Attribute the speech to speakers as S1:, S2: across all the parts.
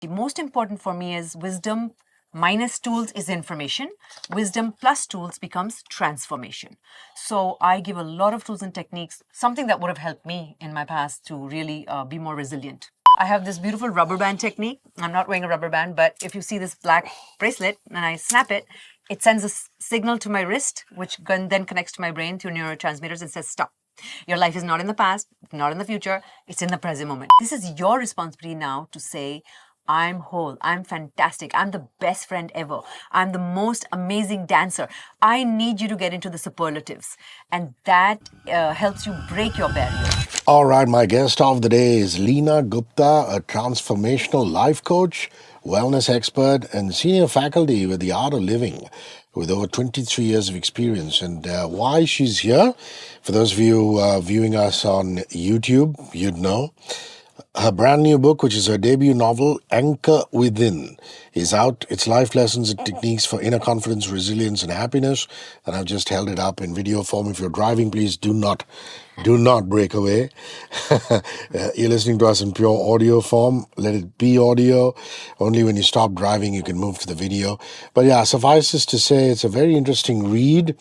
S1: The most important for me is wisdom minus tools is information. Wisdom plus tools becomes transformation. So I give a lot of tools and techniques, something that would have helped me in my past to really be more resilient. I have this beautiful rubber band technique. I'm not wearing a rubber band, but if you see this black bracelet and I snap it, it sends a signal to my wrist, which then connects to my brain through neurotransmitters and says, stop. Your life is not in the past, not in the future, it's in the present moment. This is your responsibility now to say, I'm whole, I'm fantastic, I'm the best friend ever, I'm the most amazing dancer. I need you to get into the superlatives, and that helps you break your barrier.
S2: All right, my guest of the day is Leena Gupta, a transformational life coach, wellness expert, and senior faculty with the Art of Living, with over 23 years of experience. And why she's here, for those of you viewing us on YouTube, you'd know. Her brand new book, which is her debut novel, Anchor Within, is out. It's life lessons and techniques for inner confidence, resilience, and happiness. And I've just held it up in video form. If you're driving, please do not break away. You're listening to us in pure audio form. Let it be audio. Only when you stop driving, you can move to the video. But yeah, suffices to say, it's a very interesting read.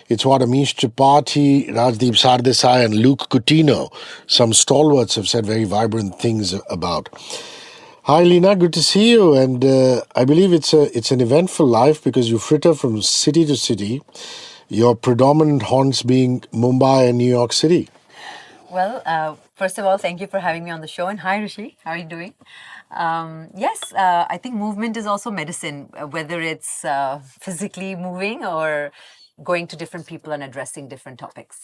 S2: It's what Amish Tripathi, Rajdeep Sardesai, and Luke Coutinho, some stalwarts, have said very vibrant things about. Hi, Leena. Good to see you. And I believe it's an eventful life because you fritter from city to city, your predominant haunts being Mumbai and New York City.
S1: Well, first of all, thank you for having me on the show. And hi, Hrishi. How are you doing? Yes, I think movement is also medicine, whether it's physically moving or going to different people and addressing different topics.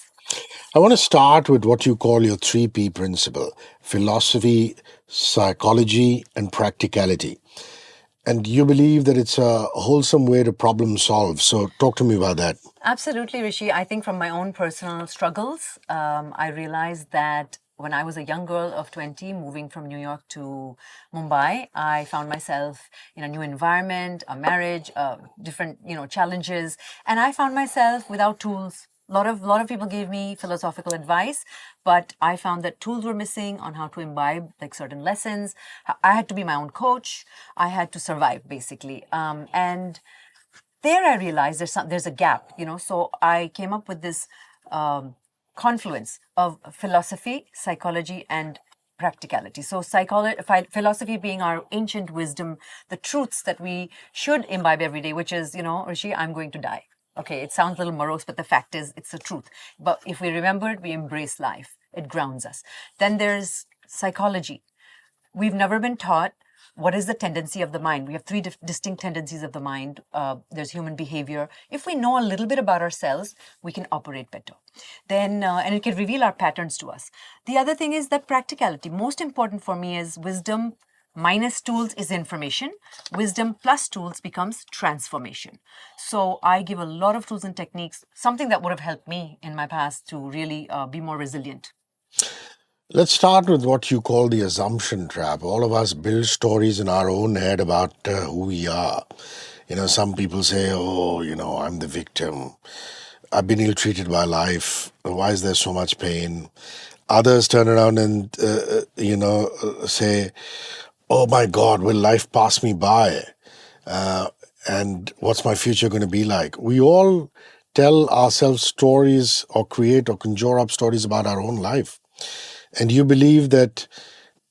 S2: I want to start with what you call your 3P principle: philosophy, psychology, and practicality. And you believe that it's a wholesome way to problem solve. So talk to me about that.
S1: Absolutely, Rishi. I think from my own personal struggles, I realized that when I was a young girl of 20, moving from New York to Mumbai, I found myself in a new environment, a marriage, different, challenges. And I found myself without tools. A lot of people gave me philosophical advice, but I found that tools were missing on how to imbibe like certain lessons. I had to be my own coach. I had to survive basically. And there I realized there's a gap, So I came up with this confluence of philosophy, psychology, and practicality. So philosophy being our ancient wisdom, the truths that we should imbibe every day, which is, Rishi, I'm going to die. Okay, it sounds a little morose, but the fact is, it's the truth. But if we remember it, we embrace life. It grounds us. Then there's psychology. We've never been taught what is the tendency of the mind. We have three distinct tendencies of the mind. There's human behavior. If we know a little bit about ourselves, we can operate better. Then, and it can reveal our patterns to us. The other thing is that practicality. Most important for me is wisdom minus tools is information. Wisdom plus tools becomes transformation. So I give a lot of tools and techniques, something that would have helped me in my past to really be more resilient.
S2: Let's start with what you call the assumption trap. All of us build stories in our own head about who we are. Some people say, I'm the victim. I've been ill-treated by life. Why is there so much pain? Others turn around and, say, oh my God, will life pass me by? And what's my future going to be like? We all tell ourselves stories or create or conjure up stories about our own life. And you believe that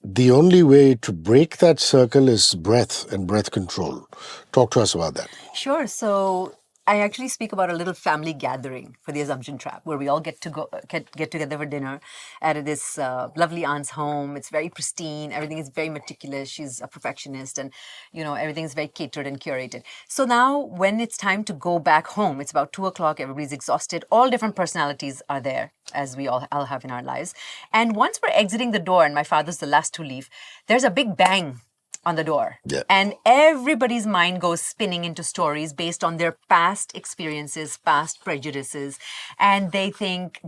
S2: the only way to break that circle is breath and breath control. Talk to us about that.
S1: Sure. So I actually speak about a little family gathering for the assumption trap, where we all get together for dinner at this lovely aunt's home. It's very pristine. Everything is very meticulous. She's a perfectionist, and everything is very catered and curated. So now, when it's time to go back home, it's about 2:00. Everybody's exhausted. All different personalities are there, as we all have in our lives. And once we're exiting the door, and my father's the last to leave, there's a big bang on the door.
S2: Yeah.
S1: And everybody's mind goes spinning into stories based on their past experiences, past prejudices. And they think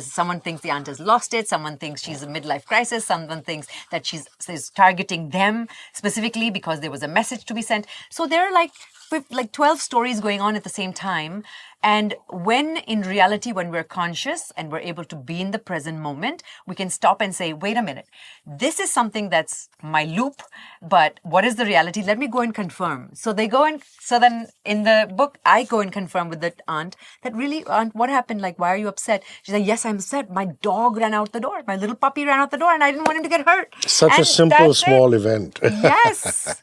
S1: someone thinks the aunt has lost it. Someone thinks she's a midlife crisis. Someone thinks that she's targeting them specifically because there was a message to be sent. So there are like 12 stories going on at the same time. And when in reality, when we're conscious and we're able to be in the present moment, we can stop and say, wait a minute, this is something that's my loop, but what is the reality? Let me go and confirm. So they go and, so then in the book, I go and confirm with the aunt that really, aunt, what happened? Like, why are you upset? She's like, yes, I'm upset. My dog ran out the door. My little puppy ran out the door and I didn't want him to get hurt.
S2: Such a
S1: And
S2: simple,
S1: that's it.
S2: small event.
S1: Yes.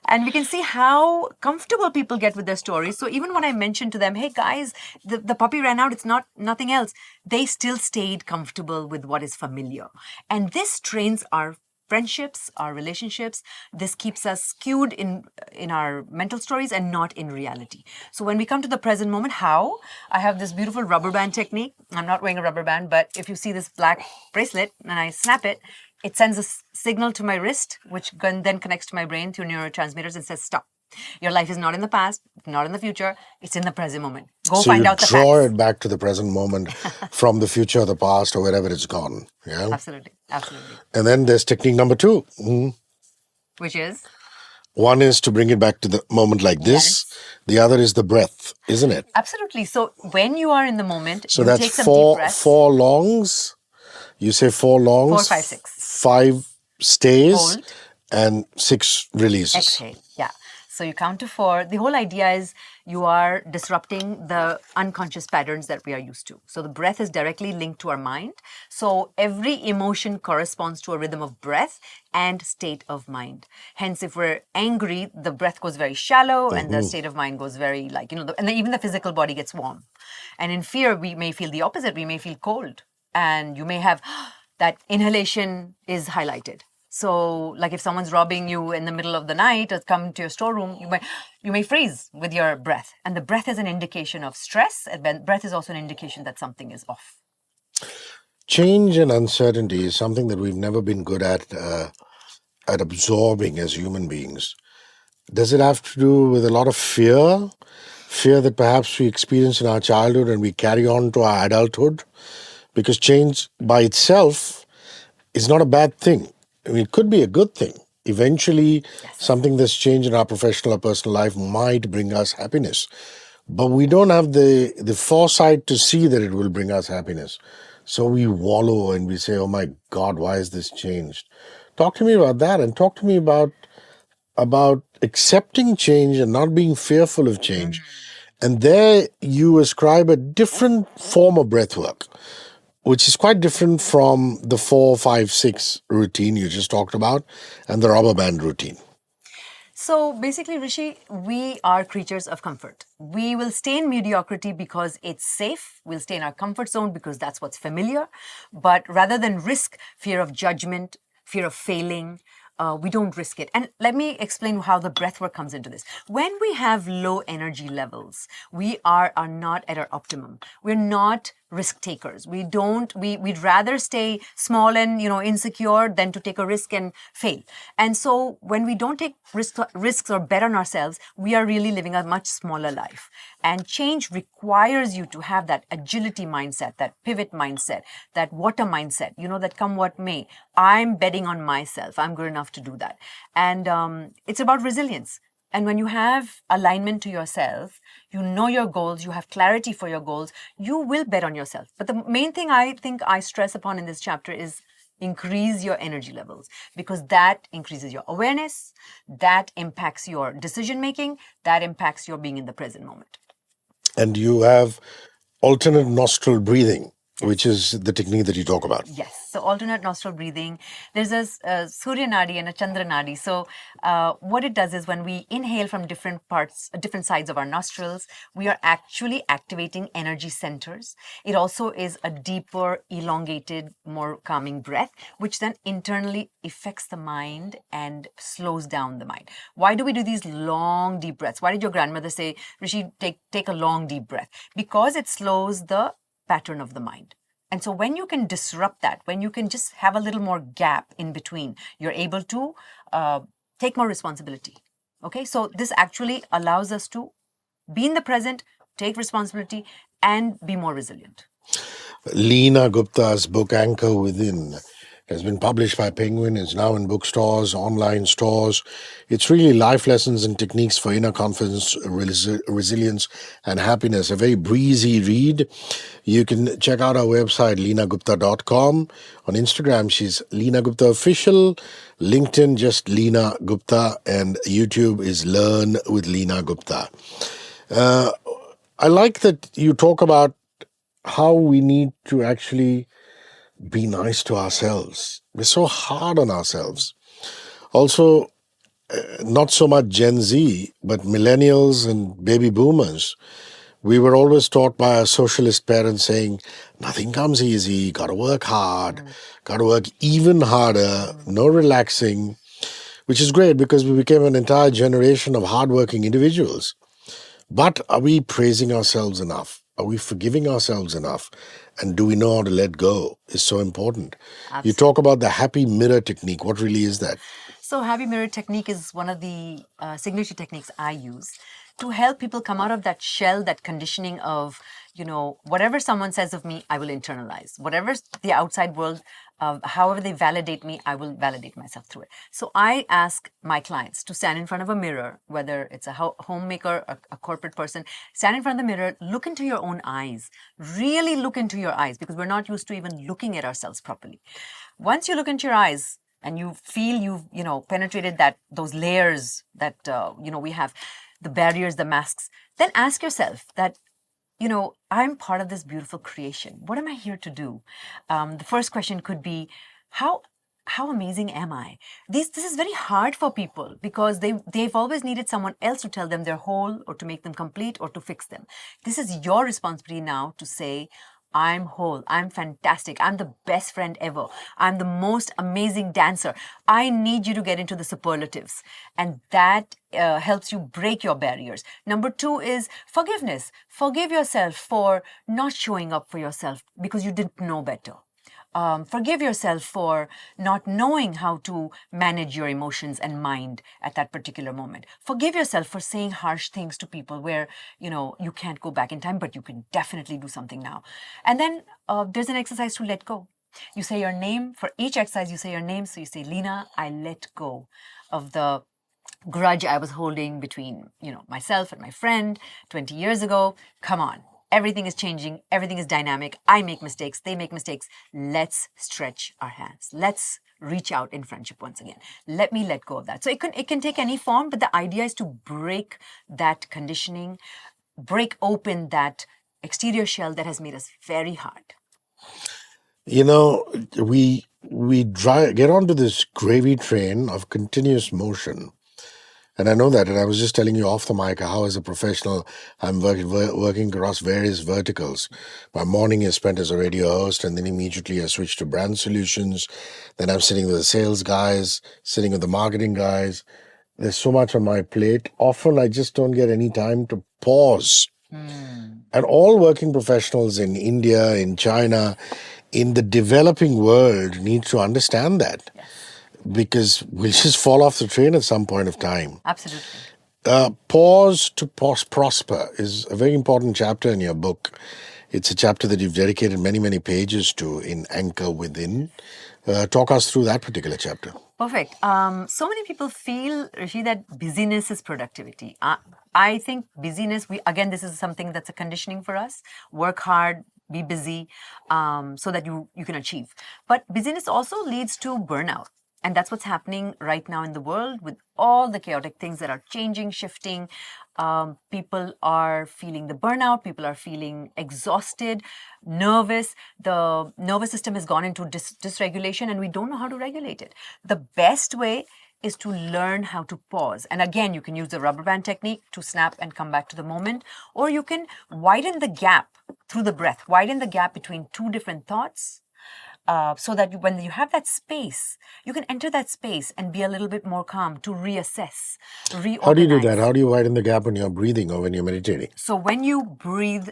S1: And we can see how comfortable people get with their stories. So even when I mentioned to them, hey guys, the puppy ran out, it's not nothing else, they still stayed comfortable with what is familiar. And this trains our friendships, our relationships. This keeps us skewed in our mental stories and not in reality. So when we come to the present moment, how? I have this beautiful rubber band technique. I'm not wearing a rubber band, but if you see this black bracelet and I snap it, it sends a signal to my wrist, which then connects to my brain through neurotransmitters and says, stop. Your life is not in the past, not in the future. It's in the present moment. Go
S2: So
S1: find
S2: you
S1: out the
S2: draw
S1: facts.
S2: it back to the present moment from the future or the past or wherever it's gone. Yeah.
S1: Absolutely. Absolutely.
S2: And then there's technique number 2.
S1: Which is?
S2: One is to bring it back to the moment like this.
S1: Yes.
S2: The other is the breath, isn't it?
S1: Absolutely. So when you are in the moment,
S2: So
S1: you
S2: that's
S1: take some deep breaths.
S2: 4 longs. You say 4 longs.
S1: 4, 5, 6.
S2: 5 stays.
S1: Hold.
S2: And 6 releases.
S1: Exhale. Yeah. So you count to 4. The whole idea is you are disrupting the unconscious patterns that we are used to. So the breath is directly linked to our mind. So every emotion corresponds to a rhythm of breath and state of mind. Hence, if we're angry, the breath goes very shallow and the state of mind goes very and even the physical body gets warm. And in fear, we may feel the opposite. We may feel cold. And you may have that inhalation is highlighted. So, like if someone's robbing you in the middle of the night or come to your storeroom, you may freeze with your breath. And the breath is an indication of stress. And breath is also an indication that something is off.
S2: Change and uncertainty is something that we've never been good at absorbing as human beings. Does it have to do with a lot of fear? Fear that perhaps we experience in our childhood and we carry on to our adulthood? Because change by itself is not a bad thing. I mean, it could be a good thing. Eventually, something that's changed in our professional or personal life might bring us happiness. But we don't have the foresight to see that it will bring us happiness. So we wallow and we say, oh my God, why is this changed? Talk to me about that, and talk to me about accepting change and not being fearful of change. And there you ascribe a different form of breath work, which is quite different from the 4, 5, 6 routine you just talked about and the rubber band routine.
S1: So basically, Hrishi, we are creatures of comfort. We will stay in mediocrity because it's safe. We'll stay in our comfort zone because that's what's familiar. But rather than risk fear of judgment, fear of failing, we don't risk it. And let me explain how the breath work comes into this. When we have low energy levels, we are not at our optimum. We're not risk takers. We'd rather stay small and insecure than to take a risk and fail. And so when we don't take risks or bet on ourselves, we are really living a much smaller life. And change requires you to have that agility mindset, that pivot mindset, that water mindset, that come what may. I'm betting on myself. I'm good enough to do that. And it's about resilience. And when you have alignment to yourself, you know your goals, you have clarity for your goals, you will bet on yourself. But the main thing I think I stress upon in this chapter is increase your energy levels, because that increases your awareness, that impacts your decision making, that impacts your being in the present moment.
S2: And you have alternate nostril breathing, which is the technique that you talk about.
S1: Yes. So alternate nostril breathing. There's a Surya Nadi and a Chandra Nadi. So what it does is when we inhale from different parts, different sides of our nostrils, we are actually activating energy centers. It also is a deeper, elongated, more calming breath, which then internally affects the mind and slows down the mind. Why do we do these long, deep breaths? Why did your grandmother say, Hrishi, take a long, deep breath? Because it slows the pattern of the mind. And so when you can disrupt that, when you can just have a little more gap in between, you're able to take more responsibility. Okay, so this actually allows us to be in the present, take responsibility, and be more resilient.
S2: Leena Gupta's book Anchor Within It has been published by Penguin. It's now in bookstores, online stores. It's really life lessons and techniques for inner confidence, resilience, and happiness. A very breezy read. You can check out our website, leenagupta.com. On Instagram, she's Leena Gupta Official. LinkedIn, just Leena Gupta. And YouTube is Learn with Leena Gupta. I like that you talk about how we need to actually be nice to ourselves. We're so hard on ourselves. Also, not so much Gen Z, but millennials and baby boomers. We were always taught by our socialist parents saying, nothing comes easy, gotta work hard, gotta work even harder, no relaxing, which is great because we became an entire generation of hardworking individuals. But are we praising ourselves enough? Are we forgiving ourselves enough? And do we know how to let go? Is so important.
S1: Absolutely.
S2: You talk about the happy mirror technique. What really is that?
S1: So happy mirror technique is one of the signature techniques I use to help people come out of that shell, that conditioning of, whatever someone says of me, I will internalize. Whatever the outside world, however they validate me, I will validate myself through it. So I ask my clients to stand in front of a mirror, whether it's a homemaker, a corporate person, stand in front of the mirror, look into your own eyes, really look into your eyes, because we're not used to even looking at ourselves properly. Once you look into your eyes, and you feel you've penetrated those layers that we have, the barriers, the masks, then ask yourself that I'm part of this beautiful creation. What am I here to do? The first question could be, how amazing am I? This is very hard for people because they've always needed someone else to tell them they're whole or to make them complete or to fix them. This is your responsibility now to say, I'm whole, I'm fantastic, I'm the best friend ever, I'm the most amazing dancer. I need you to get into the superlatives. And that helps you break your barriers. Number 2 is forgiveness. Forgive yourself for not showing up for yourself because you didn't know better. Forgive yourself for not knowing how to manage your emotions and mind at that particular moment. Forgive yourself for saying harsh things to people where, you can't go back in time, but you can definitely do something now. And then there's an exercise to let go. You say your name. For each exercise, you say your name. So you say, Leena, I let go of the grudge I was holding between, myself and my friend 20 years ago. Come on. Everything is changing. Everything is dynamic. I make mistakes. They make mistakes. Let's stretch our hands. Let's reach out in friendship once again. Let me let go of that. So it can take any form, but the idea is to break that conditioning, break open that exterior shell that has made us very hard.
S2: We get onto this gravy train of continuous motion. And I know that, and I was just telling you off the mic how, as a professional, I'm working across various verticals. My morning is spent as a radio host, and then immediately I switch to brand solutions. Then I'm sitting with the sales guys, sitting with the marketing guys. There's so much on my plate. Often I just don't get any time to pause. And all working professionals in India, in China, in the developing world need to understand that.
S1: Yes.
S2: Because we'll just fall off the train at some point of time.
S1: Absolutely.
S2: Pause to prosper is a very important chapter in your book. It's a chapter that you've dedicated many, many pages to in Anchor Within. Talk us through that particular chapter.
S1: Perfect. So many people feel, Rishi, that busyness is productivity. I think busyness, this is something that's a conditioning for us. Work hard, be busy, so that you can achieve. But busyness also leads to burnout. And that's what's happening right now in the world with all the chaotic things that are changing, shifting. People are feeling the burnout. People are feeling exhausted, nervous. The nervous system has gone into dysregulation and we don't know how to regulate it. The best way is to learn how to pause. And again, you can use the rubber band technique to snap and come back to the moment, or you can widen the gap through the breath, widen the gap between two different thoughts. So that when you have that space, you can enter that space and be a little bit more calm to reassess, reorganize.
S2: How do you do that? How do you widen the gap when you're breathing or when you're meditating?
S1: So when you breathe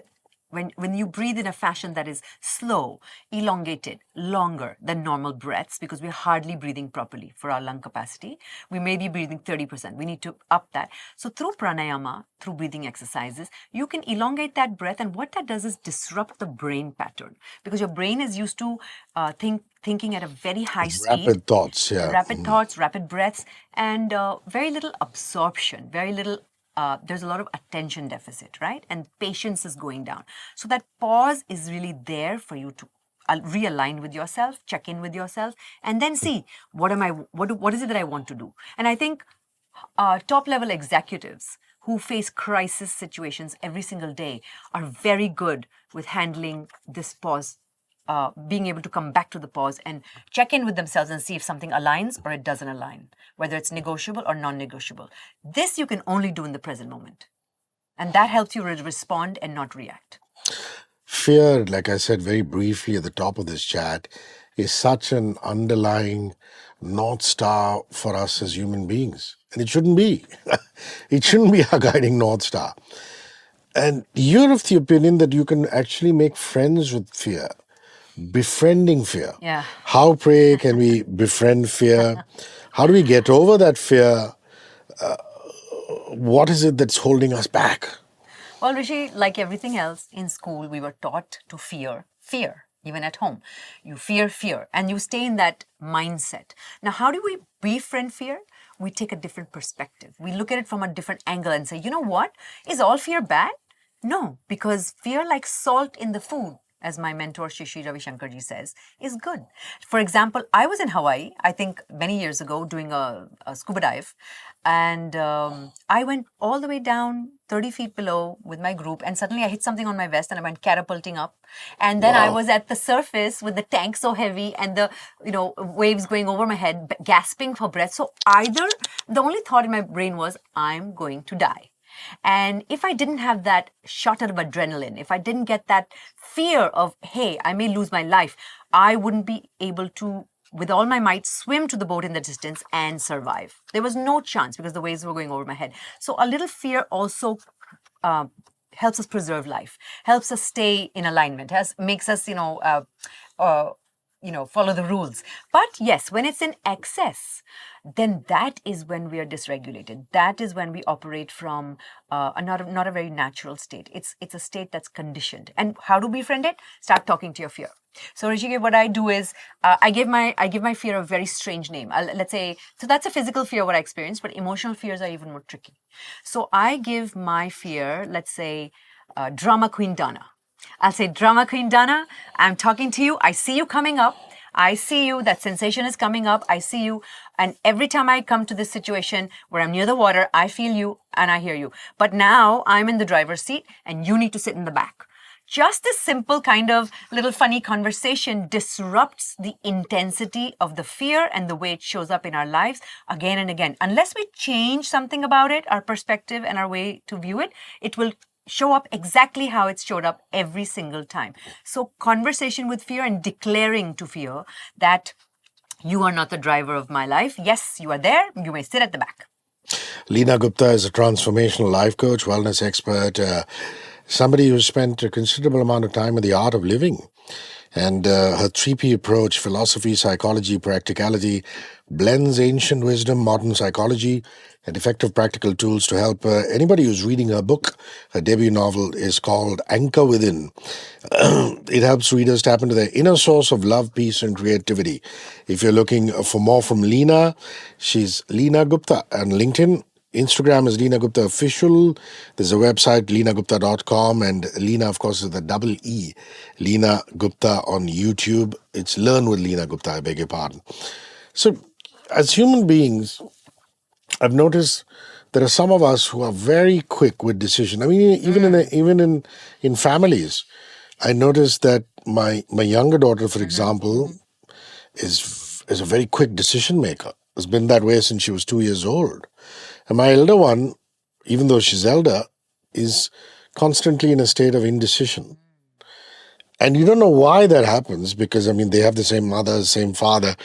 S1: when you breathe in a fashion that is slow, elongated, longer than normal breaths, because we're hardly breathing properly for our lung capacity, we may be breathing 30%. We need to up that. So through pranayama, through breathing exercises, you can elongate that breath, and what that does is disrupt the brain pattern, because your brain is used to thinking at a very high speed.
S2: Rapid thoughts, yeah.
S1: Rapid thoughts, rapid breaths, and very little absorption, very little. There's a lot of attention deficit, right? And patience is going down. So that pause is really there for you to realign with yourself, check in with yourself, and then see what is it that I want to do. And I think top level executives who face crisis situations every single day are very good with handling this pause, being able to come back to the pause and check in with themselves and see if something aligns or it doesn't align, whether it's negotiable or non-negotiable. This you can only do in the present moment. And that helps you respond and not react.
S2: Fear, like I said very briefly at the top of this chat, is such an underlying North Star for us as human beings. And it shouldn't be. It shouldn't be our guiding North Star. And you're of the opinion that you can actually make friends with fear, befriending fear.
S1: Yeah.
S2: How, pray, can we befriend fear? How do we get over that fear? What is it that's holding us back?
S1: Well, Hrishi, like everything else in school, we were taught to fear fear. Even at home, you fear, and you stay in that mindset. Now, how do we befriend fear? We take a different perspective. We look at it from a different angle and say, you know what? Is all fear bad? No, because fear, like salt in the food, as my mentor Shishi Ravi Shankarji says, is good. For example, I was in Hawaii, I think many years ago, doing a scuba dive, and I went all the way down 30 feet below with my group, and suddenly I hit something on my vest and I went catapulting up. And then I was at the surface with the tank so heavy and the waves going over my head, gasping for breath. So either the only thought in my brain was, I'm going to die. And if I didn't have that shot of adrenaline, if I didn't get that fear of, hey, I may lose my life, I wouldn't be able to, with all my might, swim to the boat in the distance and survive. There was no chance because the waves were going over my head. So a little fear also helps us preserve life, helps us stay in alignment, makes us, follow the rules. But yes, when it's in excess, then that is when we are dysregulated. That is when we operate from not a very natural state. It's a state that's conditioned. And how to befriend it? Start talking to your fear. So Hrishi, what I do is I give my fear a very strange name. Let's say, so that's a physical fear what I experienced, but emotional fears are even more tricky. So I give my fear, let's say, drama queen Donna. I'll say, drama queen Donna, I'm talking to you. I see you coming up. I see you. That sensation is coming up. I see you. And every time I come to this situation where I'm near the water, I feel you and I hear you. But now I'm in the driver's seat and you need to sit in the back. Just this simple kind of little funny conversation disrupts the intensity of the fear and the way it shows up in our lives again and again. Unless we change something about it, our perspective and our way to view it, it will show up exactly how it's showed up every single time. So conversation with fear and declaring to fear that you are not the driver of my life. Yes, you are there. You may sit at the back.
S2: Leena Gupta is a transformational life coach, wellness expert, somebody who spent a considerable amount of time in the art of living. And her 3P approach, philosophy, psychology, practicality, blends ancient wisdom, modern psychology, and effective practical tools to help anybody who's reading her book. Her debut novel is called Anchor Within. It helps readers tap into their inner source of love, peace, and creativity. If you're looking for more from Leena, she's Leena Gupta on LinkedIn. Instagram is Leena Gupta Official. There's a website, leenagupta.com, and Leena, of course, is the double E. Leena Gupta on YouTube. It's Learn with Leena Gupta, I beg your pardon. So, as human beings, I've noticed there are some of us who are very quick with decision. I mean, even in families, I noticed that my younger daughter, for example, is a very quick decision maker. Has been that way since she was 2 years old. And my elder one, even though she's elder, is constantly in a state of indecision. And you don't know why that happens because, I mean, they have the same mother, same father,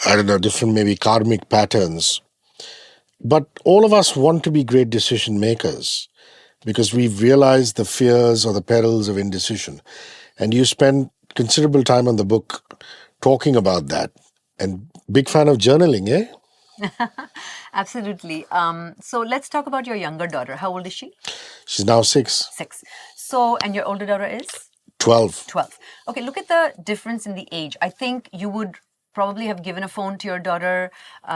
S2: I don't know, different maybe karmic patterns. But all of us want to be great decision makers. because we've realized the fears or the perils of indecision. And you spend considerable time on the book talking about that. And big fan of journaling, eh?
S1: Absolutely. So let's talk about your younger daughter. How old is she?
S2: She's now 6,
S1: 6. So, and your older daughter is?
S2: 12.
S1: 12. Okay, look at the difference in the age. I think you would probably have given a phone to your daughter,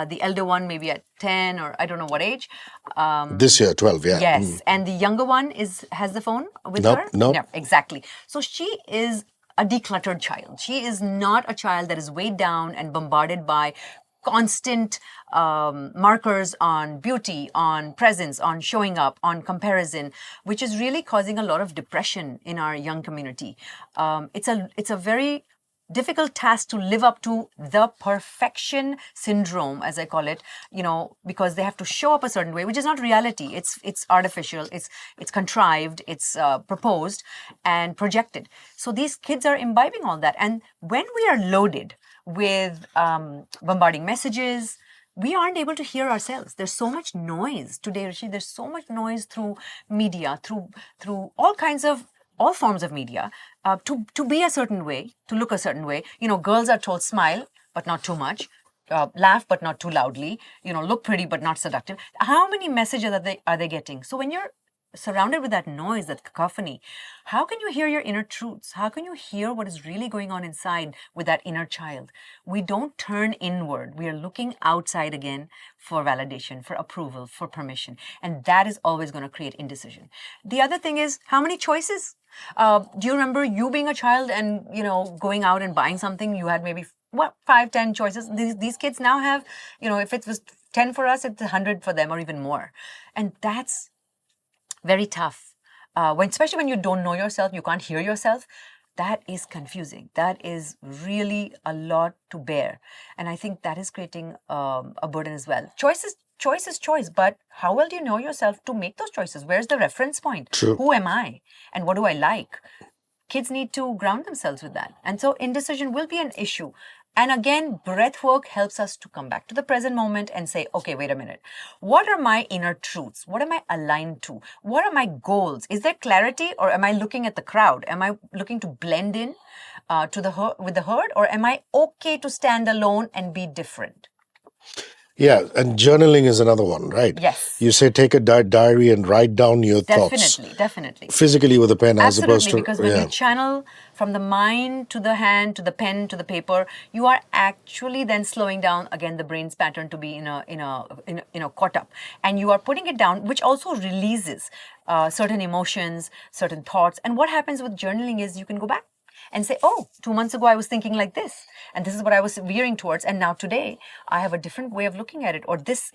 S1: the elder one maybe at 10 or I don't know what age.
S2: This year, 12, yeah.
S1: Yes, and the younger one has the phone with
S2: Nope,
S1: her?
S2: nope.
S1: Yeah, exactly. So she is a decluttered child. She is not a child that is weighed down and bombarded by constant markers on beauty, on presence, on showing up, on comparison, which is really causing a lot of depression in our young community. It's a very difficult task to live up to the perfection syndrome, as I call it, because they have to show up a certain way, which is not reality. It's artificial, it's contrived, it's proposed and projected. So these kids are imbibing all that, and when we are loaded with bombarding messages, we aren't able to hear ourselves. There's so much noise today, Rishi. There's so much noise through media, through all forms of media, to be a certain way, to look a certain way. Girls are told smile, but not too much. Laugh, but not too loudly. Look pretty, but not seductive. How many messages are they getting? So when you're surrounded with that noise, that cacophony, how can you hear your inner truths? How can you hear what is really going on inside with that inner child? We don't turn inward. We are looking outside again for validation, for approval, for permission. And that is always going to create indecision. The other thing is, how many choices? Do you remember you being a child and, going out and buying something? You had maybe 5, 10 choices. These kids now have, if it was 10 for us, it's 100 for them or even more. And that's very tough. Especially when you don't know yourself, you can't hear yourself. That is confusing. That is really a lot to bear. And I think that is creating a burden as well. Choice is choice, but how well do you know yourself to make those choices? Where's the reference point?
S2: True.
S1: Who am I? And what do I like? Kids need to ground themselves with that. And so indecision will be an issue. And again, breath work helps us to come back to the present moment and say, okay, wait a minute. What are my inner truths? What am I aligned to? What are my goals? Is there clarity, or am I looking at the crowd? Am I looking to blend in with the herd, or am I okay to stand alone and be different?
S2: Yeah, and journaling is another one, right?
S1: Yes.
S2: You say take a diary and write down your thoughts.
S1: Definitely.
S2: Physically with a pen as opposed to...
S1: Absolutely, because when you channel from the mind to the hand, to the pen, to the paper, you are actually then slowing down again the brain's pattern to be caught up, and you are putting it down, which also releases certain emotions, certain thoughts. And what happens with journaling is you can go back and say, oh, 2 months ago I was thinking like this, and this is what I was veering towards, and now today I have a different way of looking at it, or this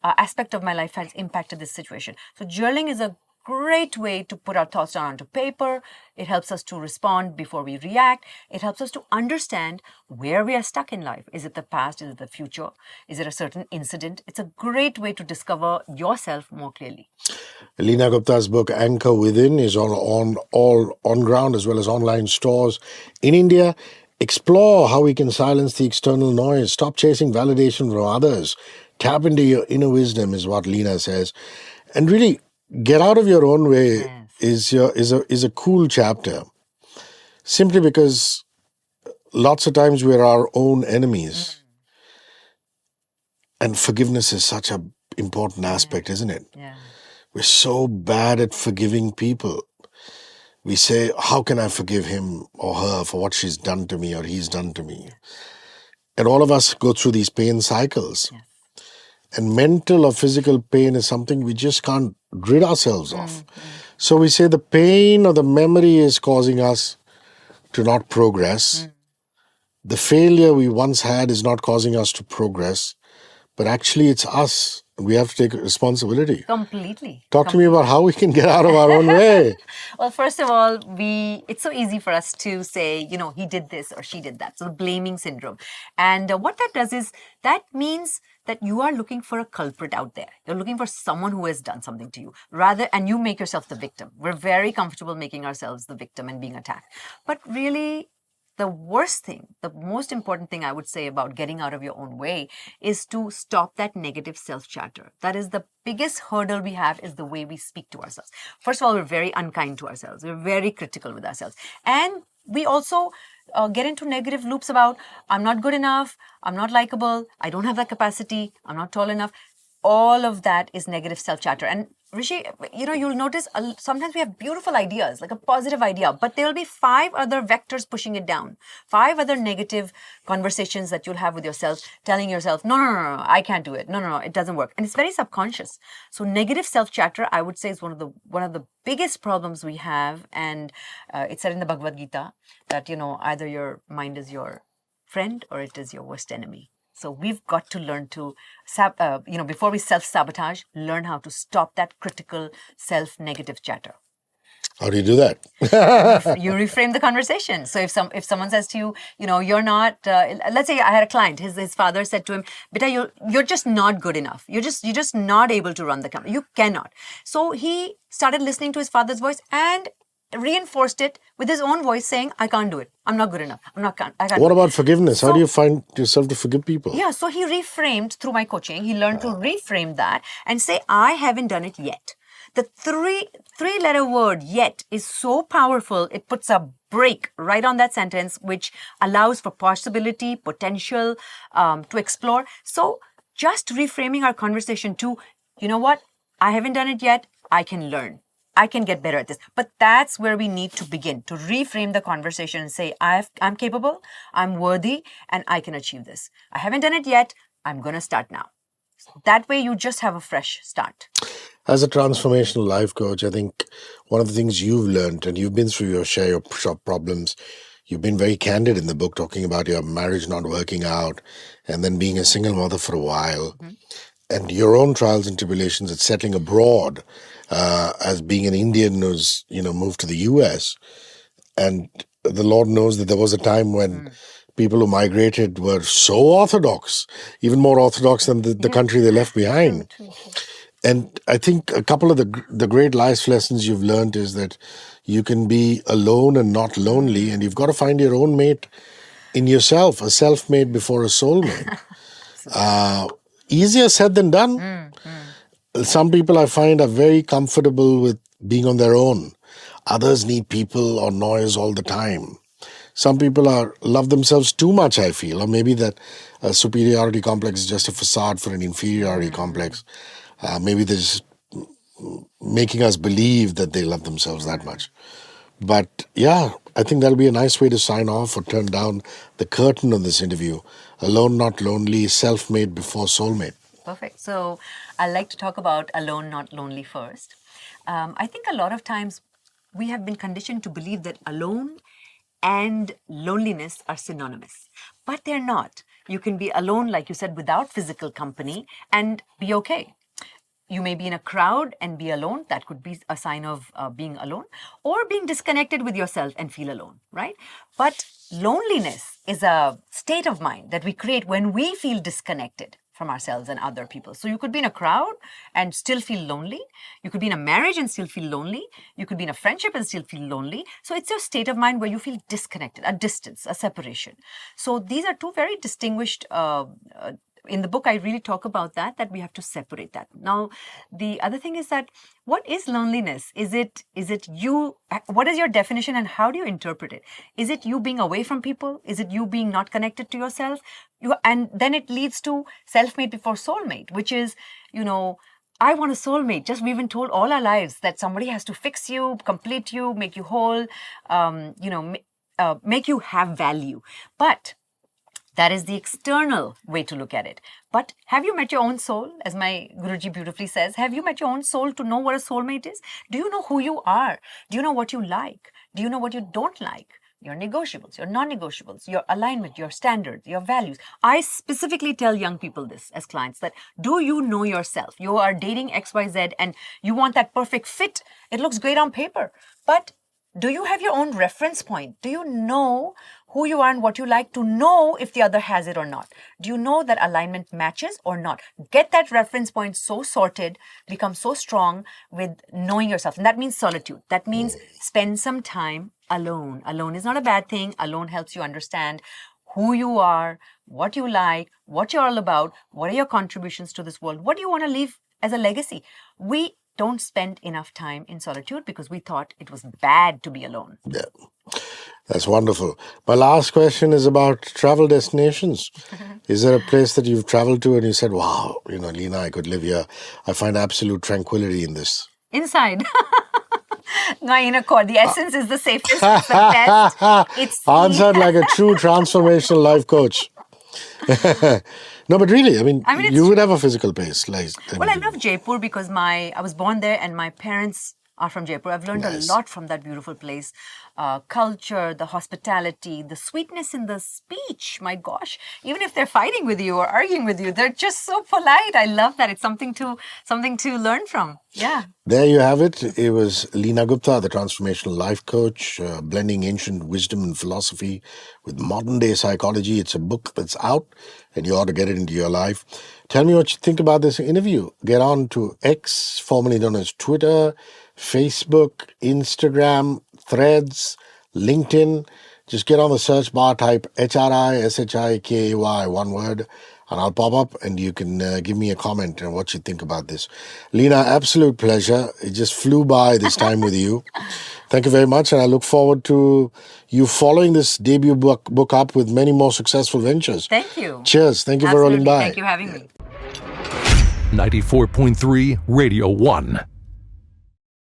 S1: aspect of my life has impacted this situation. So journaling is a great way to put our thoughts down onto paper. It helps us to respond before we react. It helps us to understand where we are stuck in life. Is it the past? Is it the future? Is it a certain incident? It's a great way to discover yourself more clearly.
S2: Leena Gupta's book Anchor Within is all on ground as well as online stores in India. Explore how we can silence the external noise. Stop chasing validation from others. Tap into your inner wisdom is what Leena says. And really get out of your own way is a cool chapter. Simply because lots of times we're our own enemies. And forgiveness is such an important aspect, isn't it?
S1: Yeah.
S2: We're so bad at forgiving people. We say, how can I forgive him or her for what she's done to me or he's done to me? And all of us go through these pain cycles.
S1: Yes.
S2: And mental or physical pain is something we just can't rid ourselves of. So we say the pain or the memory is causing us to not progress. The failure we once had is not causing us to progress. But actually, it's us. We have to take responsibility.
S1: Completely.
S2: Talk to me about how we can get out of our own way.
S1: Well, first of all, it's so easy for us to say, he did this or she did that. So the blaming syndrome. And what that does is that means that you are looking for a culprit out there. You're looking for someone who has done something to you and you make yourself the victim. We're very comfortable making ourselves the victim and being attacked. But really, the worst thing, the most important thing I would say about getting out of your own way is to stop that negative self-chatter. That is the biggest hurdle we have, is the way we speak to ourselves. First of all, we're very unkind to ourselves. We're very critical with ourselves. And we also get into negative loops about, I'm not good enough, I'm not likable, I don't have that capacity, I'm not tall enough. All of that is negative self-chatter. And Hrishi, you'll notice sometimes we have beautiful ideas, like a positive idea, but there will be 5 other vectors pushing it down. 5 other negative conversations that you'll have with yourself, telling yourself, no, I can't do it. No, it doesn't work. And it's very subconscious. So negative self-chatter, I would say, is one of the biggest problems we have. And it's said in the Bhagavad Gita that, either your mind is your friend or it is your worst enemy. So we've got to learn to, before we self-sabotage, learn how to stop that critical self-negative chatter.
S2: How do you do that?
S1: You reframe the conversation. So if someone says to you, you're not, let's say I had a client, his father said to him, "Beta, you're just not good enough. You're just not able to run the company. You cannot." So he started listening to his father's voice and reinforced it with his own voice, saying, "I can't do it. I'm not good enough. I can't."
S2: What about forgiveness? How do you find yourself to forgive people?
S1: Yeah, so he reframed through my coaching. He learned to reframe that and say, "I haven't done it yet." The three-letter word "yet" is so powerful. It puts a break right on that sentence, which allows for possibility, potential to explore. So just reframing our conversation to, you know what, I haven't done it yet. I can learn. I can get better at this. But that's where we need to begin, to reframe the conversation and say, I'm capable, I'm worthy, and I can achieve this. I haven't done it yet. I'm going to start now. That way you just have a fresh start.
S2: As a transformational life coach, I think one of the things you've learned, and you've been through your share of problems, you've been very candid in the book talking about your marriage not working out and then being a single mother for a while. Mm-hmm. And your own trials and tribulations at settling abroad, as being an Indian who's moved to the US, and the Lord knows that there was a time when people who migrated were so orthodox, even more orthodox than the country they left behind. True. And I think a couple of the great life lessons you've learned is that you can be alone and not lonely, and you've got to find your own mate in yourself, a self-mate before a soulmate. Easier said than done. Some people I find are very comfortable with being on their own. Others need people or noise all the time. Some people love themselves too much, I feel, or maybe that superiority complex is just a facade for an inferiority complex. Maybe they're just making us believe that they love themselves that much. But yeah, I think that'll be a nice way to sign off or turn down the curtain on this interview. Alone, not lonely, self-made before soulmate.
S1: Perfect. So I like to talk about alone, not lonely first. I think a lot of times we have been conditioned to believe that alone and loneliness are synonymous, but they're not. You can be alone, like you said, without physical company and be okay. You may be in a crowd and be alone. That could be a sign of being alone, or being disconnected with yourself and feel alone, right? But loneliness is a state of mind that we create when we feel disconnected from ourselves and other people. So you could be in a crowd and still feel lonely. You could be in a marriage and still feel lonely. You could be in a friendship and still feel lonely. So it's your state of mind where you feel disconnected, a distance, a separation. So these are two very distinguished in the book, I really talk about that we have to separate that. Now, the other thing is that what is loneliness? Is it you? What is your definition and how do you interpret it? Is it you being away from people? Is it you being not connected to yourself? And then it leads to self-mate before soulmate, which is, I want a soulmate. Just we've been told all our lives that somebody has to fix you, complete you, make you whole, make you have value. But that is the external way to look at it. But have you met your own soul? As my Guruji beautifully says, have you met your own soul to know what a soulmate is? Do you know who you are? Do you know what you like? Do you know what you don't like? Your negotiables, your non-negotiables, your alignment, your standards, your values. I specifically tell young people this as clients, that do you know yourself? You are dating XYZ and you want that perfect fit. It looks great on paper, but Do you have your own reference point? Do you know who you are and what you like to know if the other has it or not? Do you know that alignment matches or not? Get that reference point so sorted, become so strong with knowing yourself. And that means solitude. That means spend some time alone. Alone is not a bad thing. Alone helps you understand who you are, what you like, what you're all about, what are your contributions to this world, what do you want to leave as a legacy. We don't spend enough time in solitude because we thought it was bad to be alone.
S2: Yeah, that's wonderful. My last question is about travel destinations. Is there a place that you've traveled to and you said, wow, Leena, I could live here. I find absolute tranquility in this.
S1: Inside. My inner core. The essence is the safest, it's the best. It's
S2: Answered like a true transformational life coach. No, but really, you would have a physical place.
S1: Well, I love Jaipur because I was born there and my parents are from Jaipur. I've learned a lot from that beautiful place. Culture, the hospitality, the sweetness in the speech. My gosh, even if they're fighting with you or arguing with you, they're just so polite. I love that. It's something to learn from. Yeah.
S2: There you have it. It was Leena Gupta, the transformational life coach, blending ancient wisdom and philosophy with modern day psychology. It's a book that's out and you ought to get it into your life. Tell me what you think about this interview. Get on to X, formerly known as Twitter, Facebook, Instagram, Threads, LinkedIn. Just get on the search bar, type HRISHIKAY, one word, and I'll pop up and you can give me a comment on what you think about this. Leena, absolute pleasure. It just flew by this time with you. Thank you very much, and I look forward to you following this debut book up with many more successful ventures.
S1: Thank you.
S2: Cheers. Thank you for rolling by.
S1: Thank you for having me.
S3: 94.3 Radio 1.